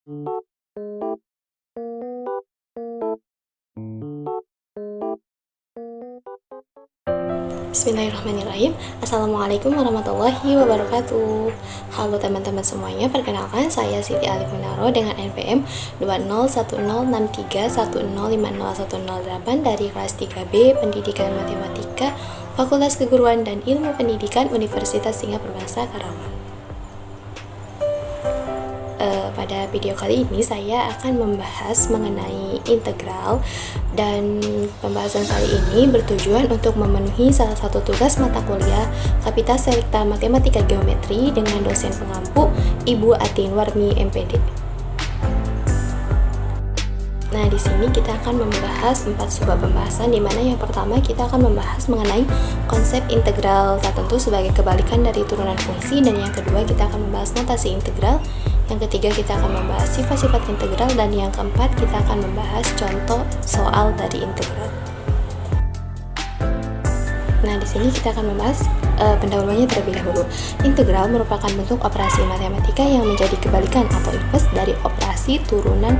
Bismillahirrahmanirrahim. Assalamualaikum warahmatullahi wabarakatuh. Halo teman-teman semuanya, perkenalkan saya Siti Alif Munaro dengan NPM 20106310501008 dari kelas 3B Pendidikan Matematika Fakultas Keguruan dan Ilmu Pendidikan Universitas Singapura Bangsa Karawang. Pada video kali ini saya akan membahas mengenai integral, dan pembahasan kali ini bertujuan untuk memenuhi salah satu tugas mata kuliah Kapita Selecta Matematika Geometri dengan dosen pengampu Ibu Atin Warmi MPD. Nah, di sini kita akan membahas 4 subbab pembahasan, di mana yang pertama kita akan membahas mengenai konsep integral tertentu sebagai kebalikan dari turunan fungsi, dan yang kedua kita akan membahas notasi integral, yang ketiga kita akan membahas sifat-sifat integral, dan yang keempat kita akan membahas contoh soal dari integral. Nah, di sini kita akan membahas pendahuluannya terlebih dahulu. Integral merupakan bentuk operasi matematika yang menjadi kebalikan atau inverse dari operasi turunan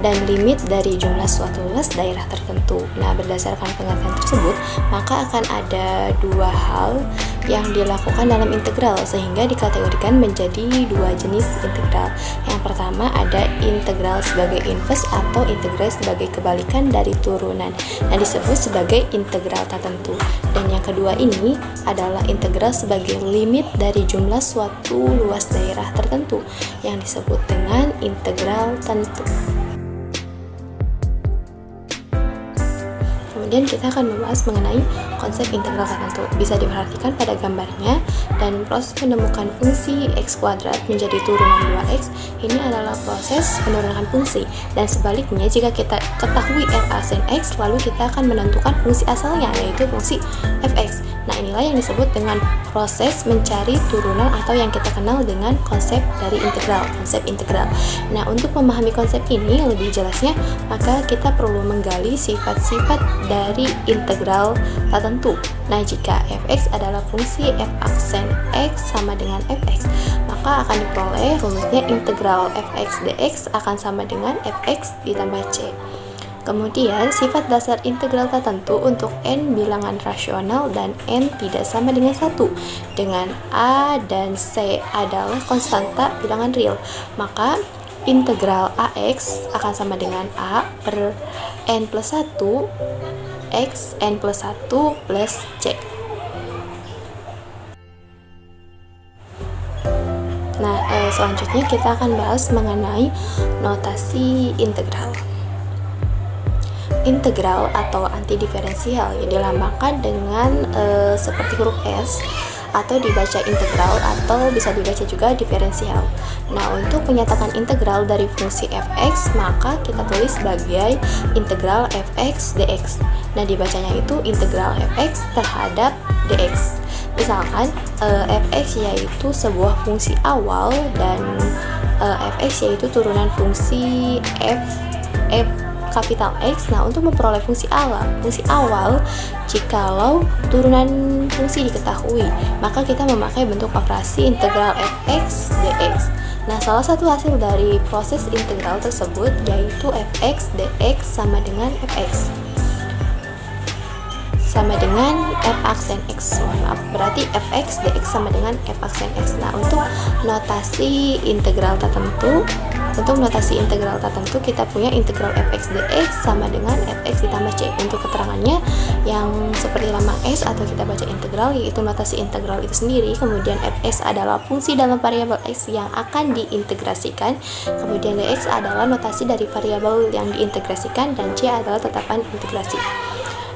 dan limit dari jumlah suatu luas daerah tertentu. Nah, berdasarkan pengertian tersebut, maka akan ada dua hal yang dilakukan dalam integral sehingga dikategorikan menjadi dua jenis integral. Yang pertama ada integral sebagai inverse atau integral sebagai kebalikan dari turunan, yang disebut sebagai integral tertentu. Dan yang kedua ini adalah integral sebagai limit dari jumlah suatu luas daerah tertentu, yang disebut dengan integral tentu. Kemudian kita akan membahas mengenai konsep integral tertentu. Bisa diperhatikan pada gambarnya, dan proses menemukan fungsi x kuadrat menjadi turunan 2x ini adalah proses penurunan fungsi, dan sebaliknya jika kita ketahui f aksen x, lalu kita akan menentukan fungsi asalnya, yaitu fungsi fx. Nah, inilah yang disebut dengan proses mencari turunan atau yang kita kenal dengan konsep dari integral, konsep integral. Nah, untuk memahami konsep ini lebih jelasnya, maka kita perlu menggali sifat-sifat dari integral tertentu. Nah, jika fx adalah fungsi f aksen x sama dengan fx, maka akan diperoleh rumusnya integral fx dx akan sama dengan fx ditambah c. Kemudian, sifat dasar integral tertentu untuk n bilangan rasional dan n tidak sama dengan 1, dengan a dan c adalah konstanta bilangan real, maka integral ax akan sama dengan a per n plus 1 x n plus 1 plus c. Nah, selanjutnya kita akan bahas mengenai notasi integral. Integral atau antidiferensial ya dilambangkan dengan seperti huruf S, atau dibaca integral atau bisa dibaca juga diferensial. Nah, untuk menyatakan integral dari fungsi fx, maka kita tulis sebagai integral fx dx. Nah, dibacanya itu integral fx terhadap dx. Misalkan fx yaitu sebuah fungsi awal, dan fx yaitu turunan fungsi f kapital X. Nah, untuk memperoleh fungsi awal, jikalau turunan fungsi diketahui, maka kita memakai bentuk operasi integral fx dx. Nah, salah satu hasil dari proses integral tersebut yaitu fx dx sama dengan fx sama dengan f aksen x. Berarti fx dx sama dengan f aksen x. Nah, untuk notasi integral tertentu, kita punya integral fx dx sama dengan fx ditambah c. Untuk keterangannya yang seperti lambang s atau kita baca integral, yaitu notasi integral itu sendiri. Kemudian fx adalah fungsi dalam variabel x yang akan diintegrasikan. Kemudian dx adalah notasi dari variabel yang diintegrasikan, dan c adalah tetapan integrasi.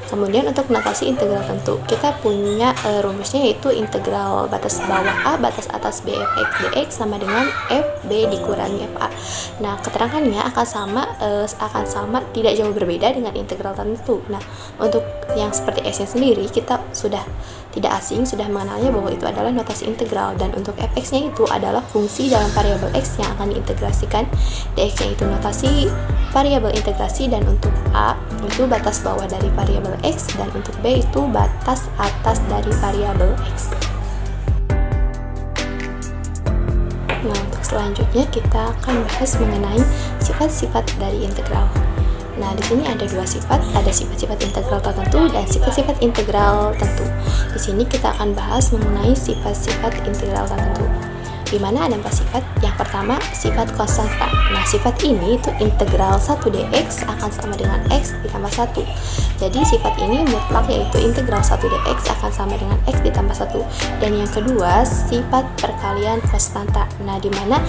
Kemudian untuk notasi integral tentu, kita punya rumusnya yaitu integral batas bawah A batas atas B fx dx sama dengan fb dikurangi fa. Nah, keterangannya akan sama tidak jauh berbeda dengan integral tentu. Nah, untuk yang seperti S-nya sendiri kita sudah tidak asing, sudah mengenalnya bahwa itu adalah notasi integral, dan untuk fx-nya itu adalah fungsi dalam variabel x yang akan diintegrasikan, dx-nya itu notasi variabel integrasi, dan untuk a itu batas bawah dari variabel x, dan untuk b itu batas atas dari variabel x. Nah, untuk selanjutnya kita akan bahas mengenai sifat-sifat dari integral. Nah, di sini ada dua sifat, ada sifat-sifat integral tertentu dan sifat-sifat integral tentu. Di sini kita akan bahas mengenai sifat-sifat integral tertentu. Di mana ada 4 sifat. Yang pertama, sifat konstanta. Nah, sifat ini itu integral 1 dx akan sama dengan x ditambah 1. Jadi sifat ini mutlak, yaitu integral 1 dx akan sama dengan x ditambah 1. Dan yang kedua, sifat perkalian konstanta. Nah, di mana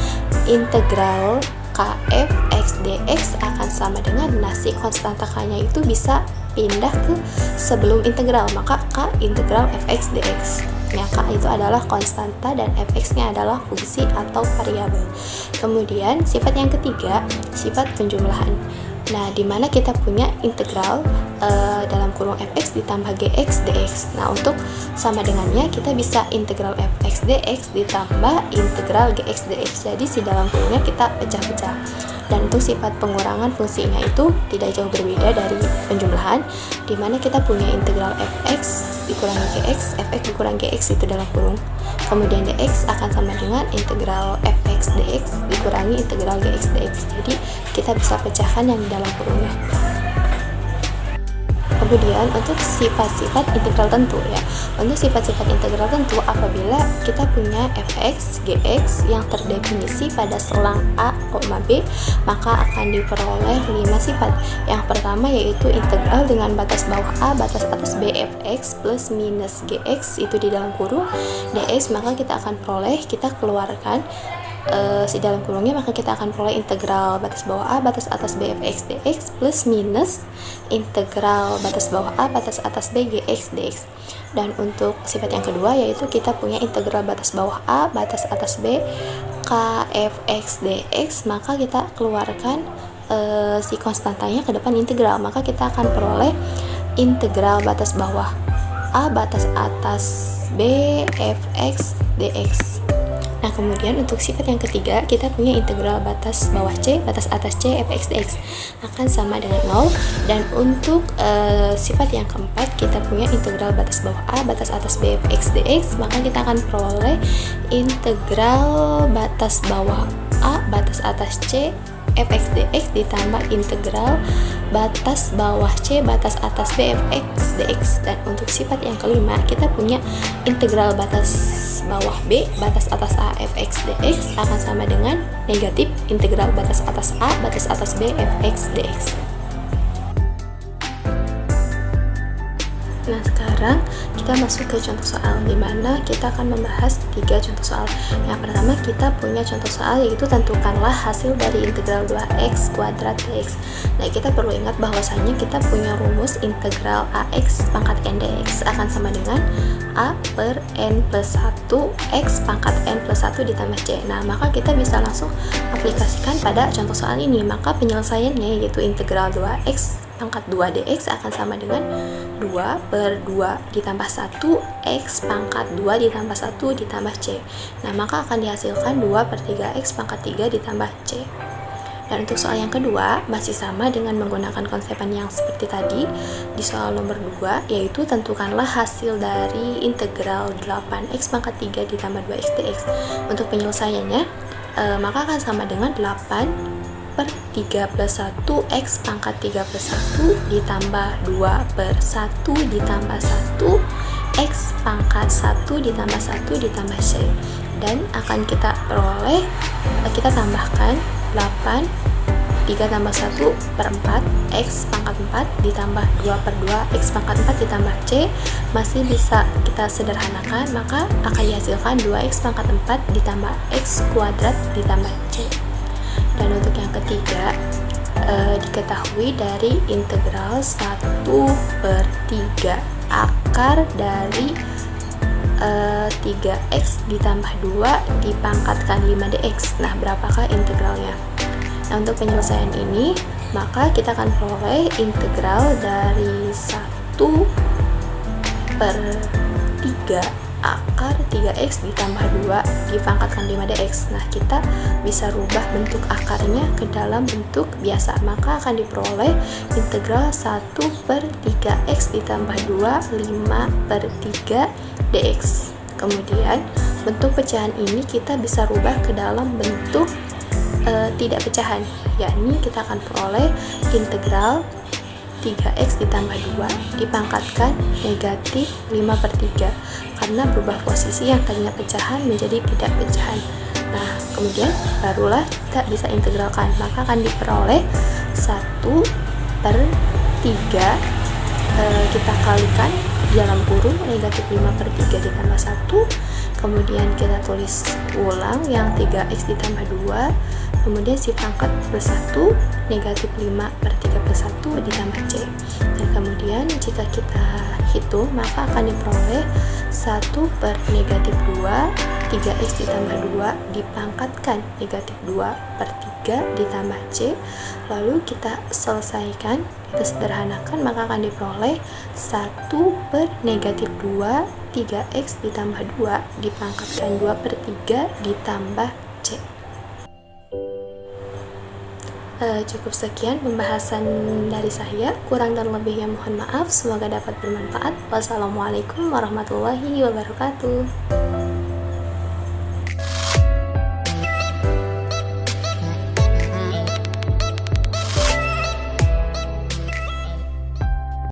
integral kf x dx akan sama dengan, nah si konstanta k-nya itu bisa pindah ke sebelum integral, maka k integral fx dx. Nah, k itu adalah konstanta dan fx-nya adalah fungsi atau variabel. Kemudian sifat yang ketiga, sifat penjumlahan. Nah, di mana kita punya integral dalam kurung fx ditambah gx dx. Nah, untuk sama dengannya kita bisa integral fx dx ditambah integral gx dx. Jadi si dalam kurungnya kita pecah-pecah. Dan untuk sifat pengurangan fungsinya itu tidak jauh berbeda dari penjumlahan, di mana kita punya integral fx dikurangi gx, fx dikurangi gx itu dalam kurung. Kemudian dx akan sama dengan integral fx dx dikurangi integral gx dx. Jadi kita bisa pecahkan yang di dalam kurungnya. Kemudian untuk sifat-sifat integral tentu ya. Untuk sifat-sifat integral tentu apabila kita punya fx, gx yang terdefinisi pada selang a, b, maka akan diperoleh 5 sifat. Yang pertama yaitu integral dengan batas bawah a, batas atas b fx plus minus gx itu di dalam kurung dx, maka kita akan peroleh, kita keluarkan si dalam kurungnya, maka kita akan peroleh integral batas bawah a batas atas b fx dx plus minus integral batas bawah a batas atas b gx dx. Dan untuk sifat yang kedua yaitu kita punya integral batas bawah a batas atas b k fx dx, maka kita keluarkan si konstantanya ke depan integral, maka kita akan peroleh integral batas bawah a batas atas b fx dx. Nah, kemudian untuk sifat yang ketiga kita punya integral batas bawah c batas atas c fx dx akan sama dengan 0. Dan untuk sifat yang keempat kita punya integral batas bawah a batas atas b fx dx, maka kita akan peroleh integral batas bawah a batas atas c fx dx ditambah integral batas bawah c batas atas b fx dx. Dan untuk sifat yang kelima kita punya integral batas bawah b batas atas a fx dx akan sama dengan negatif integral batas atas a batas atas b fx dx. Nah, sekarang kita masuk ke contoh soal, di mana kita akan membahas 3 contoh soal. Yang pertama kita punya contoh soal yaitu tentukanlah hasil dari integral 2x kuadrat dx. Nah, kita perlu ingat bahwasanya kita punya rumus integral ax pangkat n dx akan sama dengan a per n plus 1 x pangkat n plus 1 ditambah c. Nah, maka kita bisa langsung aplikasikan pada contoh soal ini. Maka penyelesaiannya yaitu integral 2x pangkat 2 dx akan sama dengan 2 per 2 ditambah 1 x pangkat 2 ditambah 1 ditambah c. Nah, maka akan dihasilkan 2 per 3x pangkat 3 ditambah c. Dan untuk soal yang kedua masih sama dengan menggunakan konsepan yang seperti tadi di soal nomor 2, yaitu tentukanlah hasil dari integral 8x pangkat 3 ditambah 2x dx. Untuk penyelesaiannya maka akan sama dengan 8 per 3 plus 1 x pangkat 3 plus 1 ditambah 2 per 1 ditambah 1 x pangkat 1 ditambah 1 ditambah c. Dan akan kita peroleh, kita tambahkan 8 3 tambah 1 per 4 x pangkat 4 ditambah 2 per 2 x pangkat 4 ditambah c, masih bisa kita sederhanakan, maka akan dihasilkan 2x pangkat 4 ditambah x kuadrat ditambah c. Dan untuk yang ketiga diketahui dari integral 1 per 3 akar dari 3x ditambah 2 dipangkatkan 5 dx. Nah, berapakah integralnya? Nah, untuk penyelesaian ini maka kita akan peroleh integral dari 1 per 3 akar 3x ditambah 2 dipangkatkan 5 dx. Nah, kita bisa rubah bentuk akarnya ke dalam bentuk biasa, maka akan diperoleh integral 1 per 3x ditambah 2 5 per 3 dx. Kemudian bentuk pecahan ini kita bisa rubah ke dalam bentuk tidak pecahan, yakni kita akan peroleh integral 3x ditambah 2 dipangkatkan negatif 5/3 karena berubah posisi yang tadinya pecahan menjadi tidak pecahan. Nah, kemudian barulah kita bisa integralkan, maka akan diperoleh 1/3 kita kalikan dalam kurung negatif 5/3 ditambah 1, kemudian kita tulis ulang yang 3x ditambah 2, kemudian si pangkat plus 1 negatif 5/3 plus 1 ditambah c, dan kemudian jika kita hitung maka akan diperoleh 1/-2 3x ditambah 2 dipangkatkan negatif 2/3 ditambah c, lalu kita selesaikan, kita sederhanakan, maka akan diperoleh 1/-2 3x ditambah 2 dipangkatkan 2/3 ditambah c. Cukup sekian pembahasan dari saya, kurang dan lebihnya mohon maaf, semoga dapat bermanfaat. Wassalamualaikum warahmatullahi wabarakatuh.